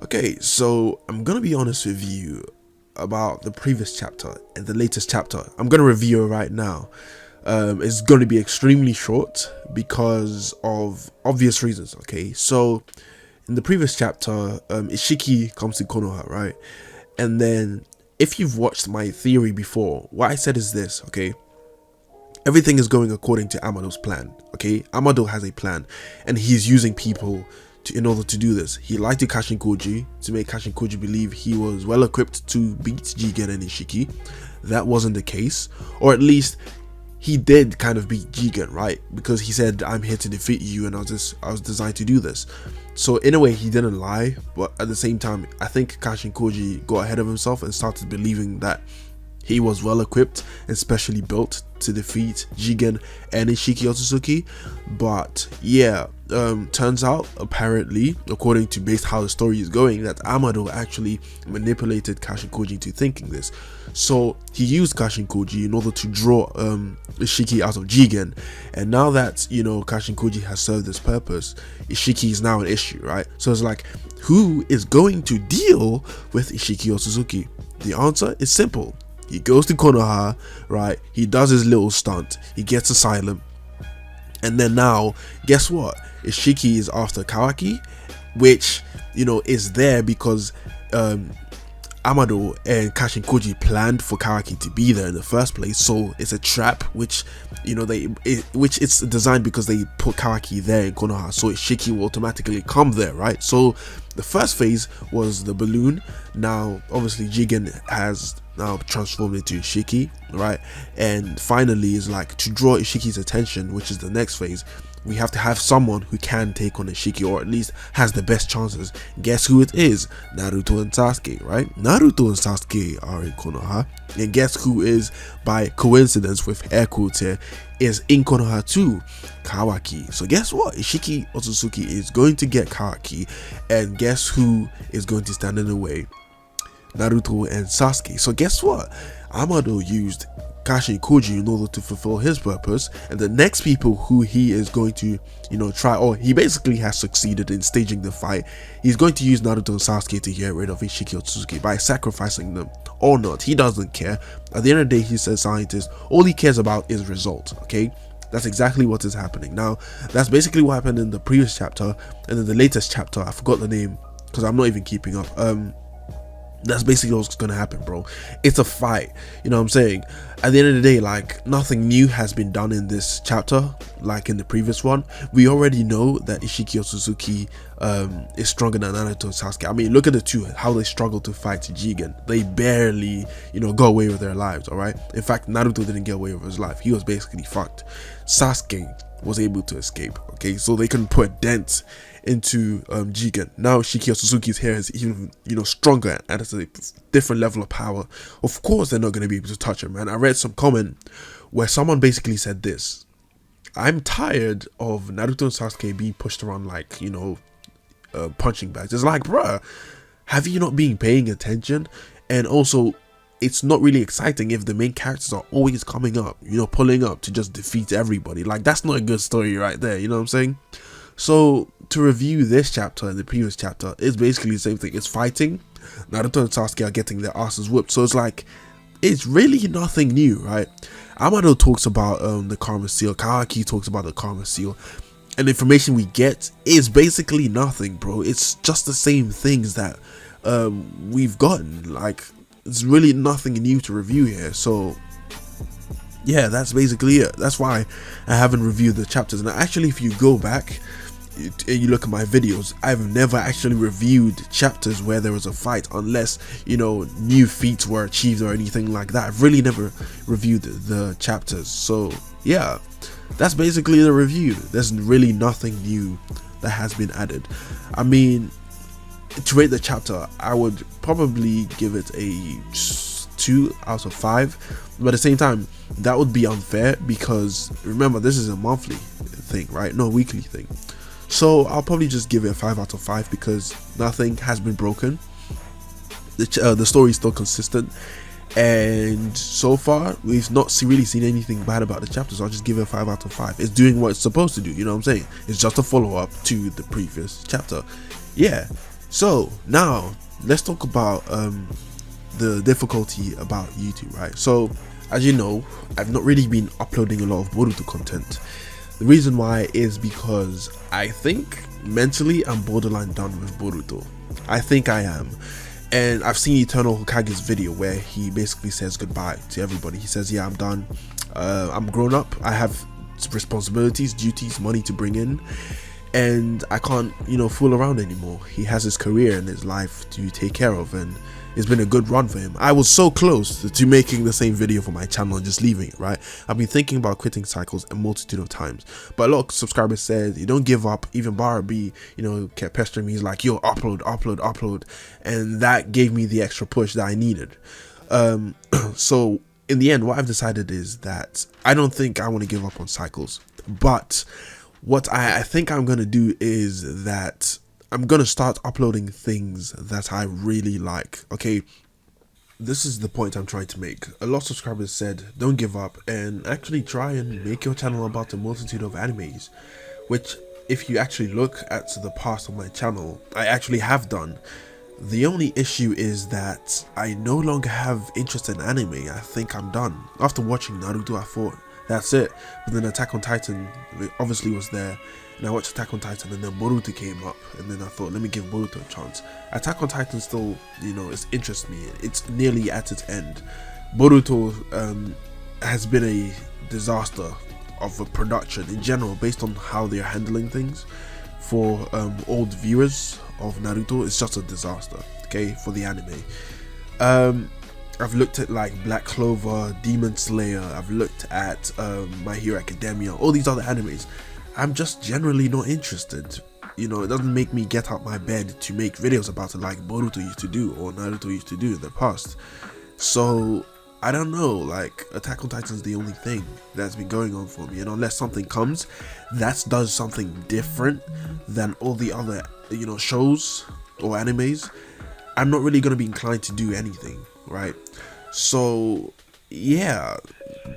Okay, so I'm gonna be honest with you about the previous chapter and the latest chapter. I'm gonna review it right now. It's gonna be extremely short because of obvious reasons. Okay, so in the previous chapter, Isshiki comes to Konoha, right? And then, if you've watched my theory before, what I said is this, okay? Everything is going according to Amado's plan, okay? Amado has a plan, and he's using people in order to do this. He lied to Kashin Koji to make Kashin Koji believe he was well equipped to beat Jigen and Isshiki. That wasn't the case, or at least he did kind of beat Jigen, right? Because he said, "I'm here to defeat you," and I was designed to do this. So in a way, he didn't lie, but at the same time, I think Kashin Koji got ahead of himself and started believing that he was well equipped and specially built to defeat Jigen and Isshiki Otsutsuki. But yeah, turns out, apparently, according to based how the story is going, that Amado actually manipulated Kashin Koji into thinking this. So he used Kashin Koji in order to draw Isshiki out of Jigen. And now that, you know, Kashin Koji has served this purpose, Isshiki is now an issue, right? So it's like, who is going to deal with Isshiki Otsutsuki? The answer is simple. He goes to Konoha, right? He does his little stunt. He gets asylum. And then now, guess what? Isshiki is after Kawaki, which, you know, is there because Amado and Kashin Koji planned for Kawaki to be there in the first place. So it's a trap, which, you know, which it's designed because they put Kawaki there in Konoha. So Isshiki will automatically come there, right? So the first phase was the balloon. Now, obviously, Jigen has now transformed into Isshiki, right? And finally is like to draw Ishiki's attention, which is the next phase. We have to have someone who can take on Isshiki, or at least has the best chances. Guess who it is? Naruto and Sasuke, right? Naruto and Sasuke are in Konoha, and guess who is, by coincidence with air quotes here, is in Konoha too? Kawaki. So guess what? Isshiki Otsutsuki is going to get Kawaki, and guess who is going to stand in the way? Naruto and Sasuke. So guess what? Amado used Kashin Koji in order to fulfill his purpose, and the next people who he is going to, you know, try, or he basically has succeeded in staging the fight, he's going to use Naruto and Sasuke to get rid of Isshiki Otsutsuki by sacrificing them or not. He doesn't care. At the end of the day, he's a scientist. All he cares about is results, okay? That's exactly what is happening. Now, that's basically what happened in the previous chapter, and in the latest chapter, I forgot the name because I'm not even keeping up. That's basically what's gonna happen, bro. It's a fight, you know what I'm saying? At the end of the day, like, nothing new has been done in this chapter like in the previous one. We already know that Isshiki Otsutsuki is stronger than Naruto and Sasuke. I mean, look at the two, how they struggle to fight Jigen. They barely, you know, go away with their lives, all right? In fact, Naruto didn't get away with his life. He was basically fucked. Sasuke was able to escape, okay? So they couldn't put a dent into Jigen. Now Isshiki Otsutsuki's hair is even, you know, stronger and it's a different level of power. Of course they're not going to be able to touch him, man. I read some comment where someone basically said this: I'm tired of Naruto and Sasuke being pushed around like, you know, punching bags. It's like, bruh, have you not been paying attention? And also, it's not really exciting if the main characters are always coming up, you know, pulling up to just defeat everybody. Like, that's not a good story right there, you know what I'm saying? So to review this chapter and the previous chapter, it's basically the same thing. It's fighting. Naruto and Sasuke are getting their asses whooped. So it's like, it's really nothing new, right? Amado talks about the Karma Seal. Kawaki talks about the Karma Seal. And the information we get is basically nothing, bro. It's just the same things that we've gotten. Like, it's really nothing new to review here. So yeah, that's basically it. That's why I haven't reviewed the chapters. And actually, if you go back and you look at my videos, I've never actually reviewed chapters where there was a fight unless, you know, new feats were achieved or anything like that. I've really never reviewed the chapters. So yeah, that's basically the review. There's really nothing new that has been added. I mean, to rate the chapter, I would probably give it a 2 out of 5, but at the same time that would be unfair because remember, this is a monthly thing, right? No, weekly thing. So I'll probably just give it a 5 out of 5 because nothing has been broken. The story is still consistent, and so far we've not really seen anything bad about the chapter. So I'll just give it a 5 out of 5. It's doing what it's supposed to do, you know what I'm saying? It's just a follow-up to the previous chapter. Yeah, So now let's talk about the difficulty about YouTube, right? So as you know, I've not really been uploading a lot of Boruto content. The reason why is because I think mentally I'm borderline done with Boruto. I think I am. And I've seen Eternal Hokage's video where he basically says goodbye to everybody. He says, yeah, I'm done. I'm grown up. I have responsibilities, duties, money to bring in, and I can't, fool around anymore. He has his career and his life to take care of, and it's been a good run for him. I was so close to making the same video for my channel and just leaving it, right? I've been thinking about quitting Cycles a multitude of times, but a lot of subscribers said, you don't give up. Even Barabi, kept pestering me. He's like, yo, upload, and that gave me the extra push that I needed. So in the end, what I've decided is that I don't think I want to give up on Cycles, but what I think I'm going to do is that I'm going to start uploading things that I really like. Okay, this is the point I'm trying to make. A lot of subscribers said, don't give up and actually try and make your channel about a multitude of animes, which if you actually look at the past of my channel, I actually have done. The only issue is that I no longer have interest in anime. I think I'm done. After watching Naruto, I thought, that's it. But then Attack on Titan obviously was there, and I watched Attack on Titan, and then Boruto came up, and then I thought, let me give Boruto a chance. Attack on Titan still, it interests me. It's nearly at its end. Boruto has been a disaster of a production in general, based on how they're handling things. For old viewers of Naruto, it's just a disaster, okay, for the anime. I've looked at like Black Clover, Demon Slayer, I've looked at My Hero Academia, all these other animes. I'm just generally not interested. It doesn't make me get out my bed to make videos about it like Boruto used to do or Naruto used to do in the past. So I don't know, like Attack on Titan is the only thing that's been going on for me, and unless something comes that does something different than all the other shows or animes, I'm not really going to be inclined to do anything, right? So yeah,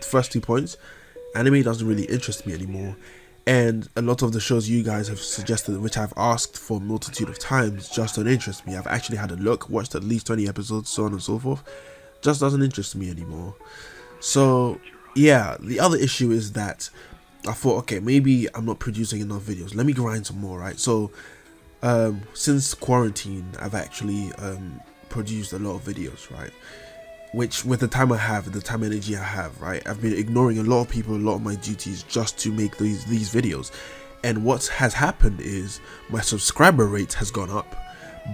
first 2 points, anime doesn't really interest me anymore, and a lot of the shows you guys have suggested, which I've asked for a multitude of times, just don't interest me. I've actually had a look, watched at least 20 episodes, so on and so forth. Just doesn't interest me anymore. So yeah, the other issue is that I thought, okay, maybe I'm not producing enough videos, let me grind some more, right? So since quarantine, I've actually produced a lot of videos, right? Which, with the time I have, the time energy I have, right, I've been ignoring a lot of people, a lot of my duties, just to make these videos. And what has happened is my subscriber rate has gone up,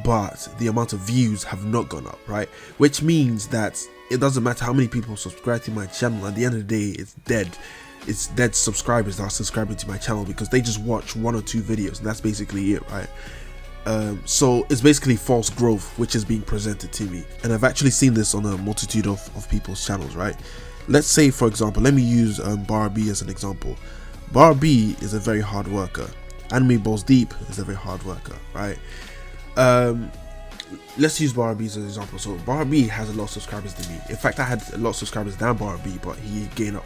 but the amount of views have not gone up, right? Which means that it doesn't matter how many people subscribe to my channel, at the end of the day, it's dead. It's dead subscribers that are subscribing to my channel because they just watch 1 or 2 videos, and that's basically it, right? So it's basically false growth which is being presented to me, and I've actually seen this on a multitude of people's channels, right? Let's say, for example, let me use Barabi as an example. Barabi is a very hard worker. Anime Balls Deep is a very hard worker, right? Let's use Barabi as an example. So Barabi has a lot of subscribers than me. In fact, I had a lot of subscribers than Barabi, but he gained up,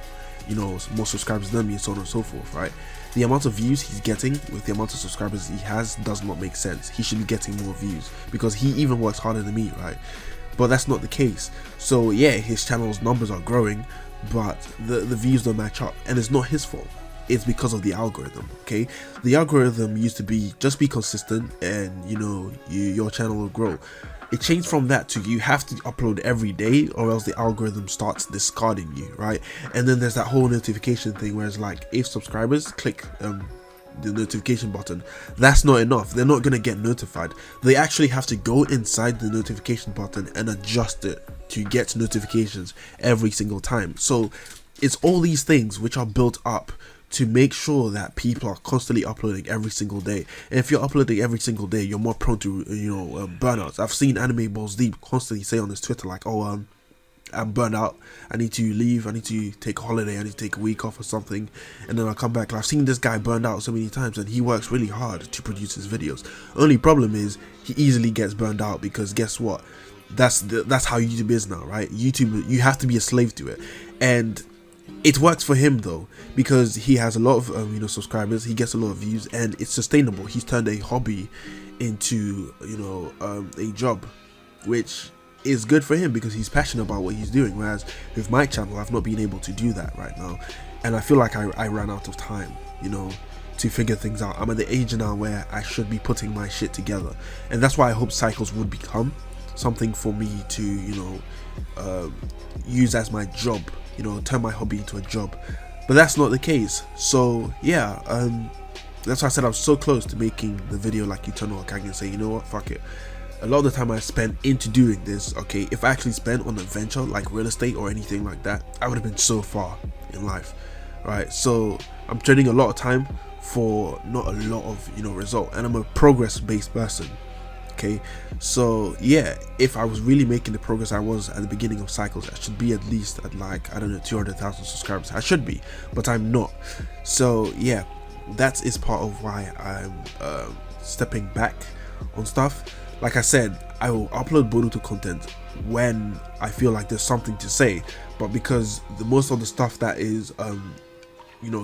more subscribers than me, and so on and so forth, right? The amount of views he's getting with the amount of subscribers he has does not make sense. He should be getting more views because he even works harder than me, right? But that's not the case. So yeah, his channel's numbers are growing, but the views don't match up, and it's not his fault. It's because of the algorithm, okay? The algorithm used to be just be consistent and your channel will grow. It changed from that to you have to upload every day or else the algorithm starts discarding you, right? And then there's that whole notification thing where it's like, if subscribers click the notification button, that's not enough. They're not gonna get notified. They actually have to go inside the notification button and adjust it to get notifications every single time. So it's all these things which are built up to make sure that people are constantly uploading every single day. And if you're uploading every single day, you're more prone to burnouts. I've seen Anime Balls Deep constantly say on his Twitter like, oh, I'm burned out, I need to leave, I need to take a holiday, I need to take a week off or something, and then I'll come back. I've seen this guy burned out so many times, and he works really hard to produce his videos. Only problem is he easily gets burned out because guess what, that's how YouTube is now, right? YouTube, you have to be a slave to it. And It works for him though, because he has a lot of subscribers, he gets a lot of views, and it's sustainable. He's turned a hobby into a job, which is good for him because he's passionate about what he's doing. Whereas with my channel, I've not been able to do that right now, and I feel like I ran out of time, to figure things out. I'm at the age now where I should be putting my shit together, and that's why I hope cycles would become something for me to use as my job, turn my hobby into a job. But that's not the case. So yeah, that's why I said I was so close to making the video like Eternal Hokage and say, you know what, fuck it. A lot of the time I spent into doing this, okay, if I actually spent on a venture like real estate or anything like that, I would have been so far in life, right? So I'm trading a lot of time for not a lot of result, and I'm a progress based person. Okay, so yeah, if I was really making the progress I was at the beginning of cycles, I should be at least at like, I don't know, 200,000 subscribers. I should be, but I'm not. So yeah, that is part of why I'm stepping back on stuff. Like I said, I will upload Boruto content when I feel like there's something to say, but because most of the stuff that is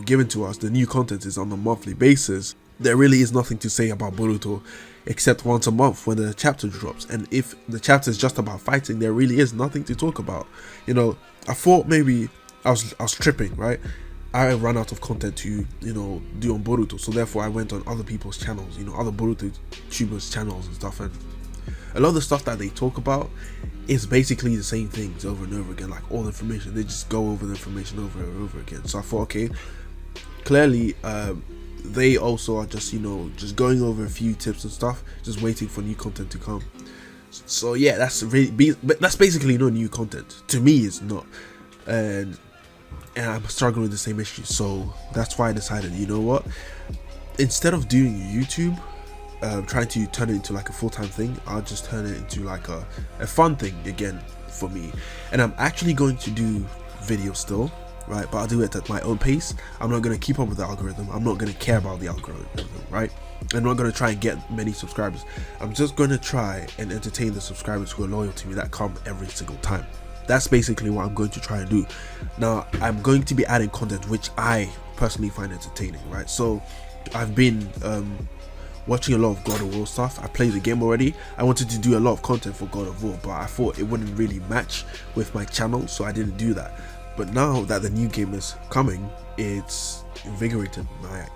given to us, the new content, is on a monthly basis, there really is nothing to say about Boruto except once a month when the chapter drops. And if the chapter is just about fighting, there really is nothing to talk about. I thought maybe I was tripping, right? I ran out of content to do on Boruto, so therefore I went on other people's channels, other Boruto tubers channels and stuff, and a lot of the stuff that they talk about is basically the same things over and over again, like all the information. They just go over the information over and over again. So I thought, okay, clearly they also are just just going over a few tips and stuff, just waiting for new content to come. So yeah, that's basically no new content to me. It's not, and I'm struggling with the same issue. So that's why I decided, you know what, instead of doing YouTube, trying to turn it into like a full-time thing, I'll just turn it into like a fun thing again for me. And I'm actually going to do videos still, right? But I'll do it at my own pace. I'm not going to keep up with the algorithm. I'm not going to care about the algorithm, right? I'm not going to try and get many subscribers. I'm just going to try and entertain the subscribers who are loyal to me, that come every single time. That's basically what I'm going to try and do. Now, I'm going to be adding content which I personally find entertaining, right? So I've been watching a lot of God of War stuff. I played the game already. I wanted to do a lot of content for God of War, but I thought it wouldn't really match with my channel, so I didn't do that. But now that the new game is coming, it's invigorated my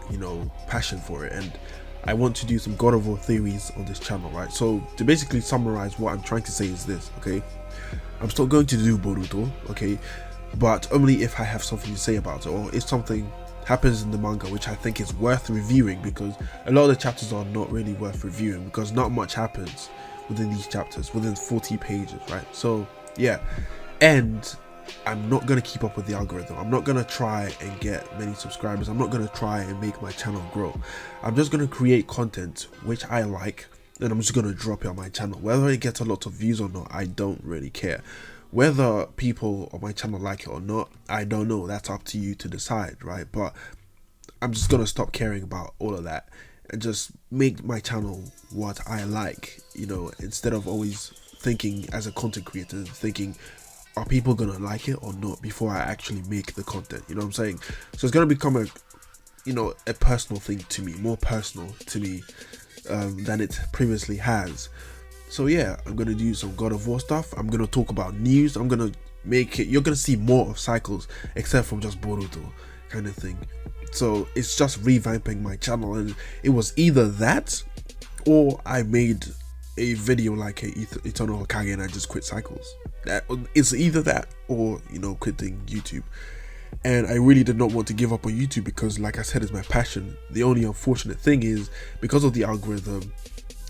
passion for it, and I want to do some God of War theories on this channel, right? So to basically summarize, what I'm trying to say is this, okay? I'm still going to do Boruto, okay, but only if I have something to say about it, or if something happens in the manga which I think is worth reviewing, because a lot of the chapters are not really worth reviewing because not much happens within these chapters, within 40 pages, right? So yeah, and I'm not going to keep up with the algorithm. I'm not going to try and get many subscribers. I'm not going to try and make my channel grow. I'm just going to create content which I like, and I'm just going to drop it on my channel. Whether it gets a lot of views or not, I don't really care. Whether people on my channel like it or not, I don't know. That's up to you to decide, right? But I'm just going to stop caring about all of that and just make my channel what I like, instead of always thinking as a content creator, thinking, are people going to like it or not before I actually make the content? You know what I'm saying? So it's going to become a personal thing to me, more personal to me than it previously has. So yeah, I'm going to do some God of War stuff. I'm going to talk about news. I'm going to make it, you're going to see more of cycles except from just Boruto kind of thing. So it's just revamping my channel, and it was either that or I made a video like a Eternal Hokage and I just quit cycles. It's either that or quitting YouTube. And I really did not want to give up on YouTube because, like I said, it's my passion. The only unfortunate thing is, because of the algorithm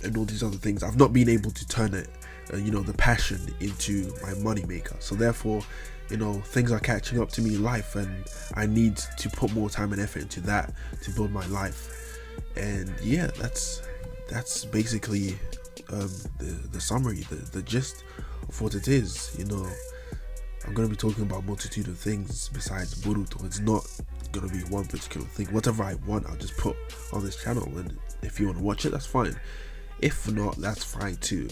and all these other things, I've not been able to turn it the passion into my money maker. So therefore, things are catching up to me in life, and I need to put more time and effort into that to build my life. And yeah, that's basically the summary, the gist of what it is. I'm going to be talking about a multitude of things besides Boruto. It's not going to be one particular thing. Whatever I want, I'll just put on this channel, and if you want to watch it, that's fine. If not, that's fine too,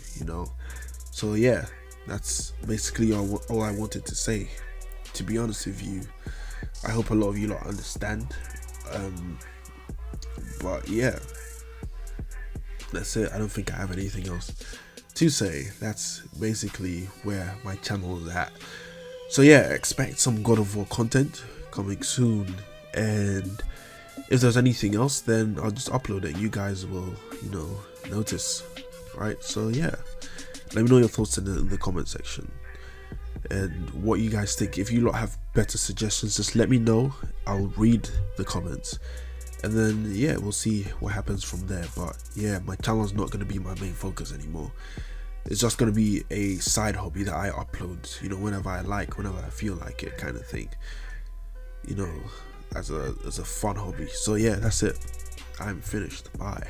So yeah, that's basically all I wanted to say. To be honest with you, I hope a lot of you lot understand. But yeah, that's it. I don't think I have anything else to say. That's basically where my channel is at. So yeah, expect some God of War content coming soon, and if there's anything else, then I'll just upload it. You guys will, notice, right? So yeah, let me know your thoughts in the comment section, and what you guys think. If you lot have better suggestions, just let me know. I'll read the comments, and then yeah, we'll see what happens from there. But yeah, my channel is not going to be my main focus anymore. It's just going to be a side hobby that I upload, whenever I like, whenever I feel like it, kind of thing, as a fun hobby. So yeah, that's it. I'm finished. Bye.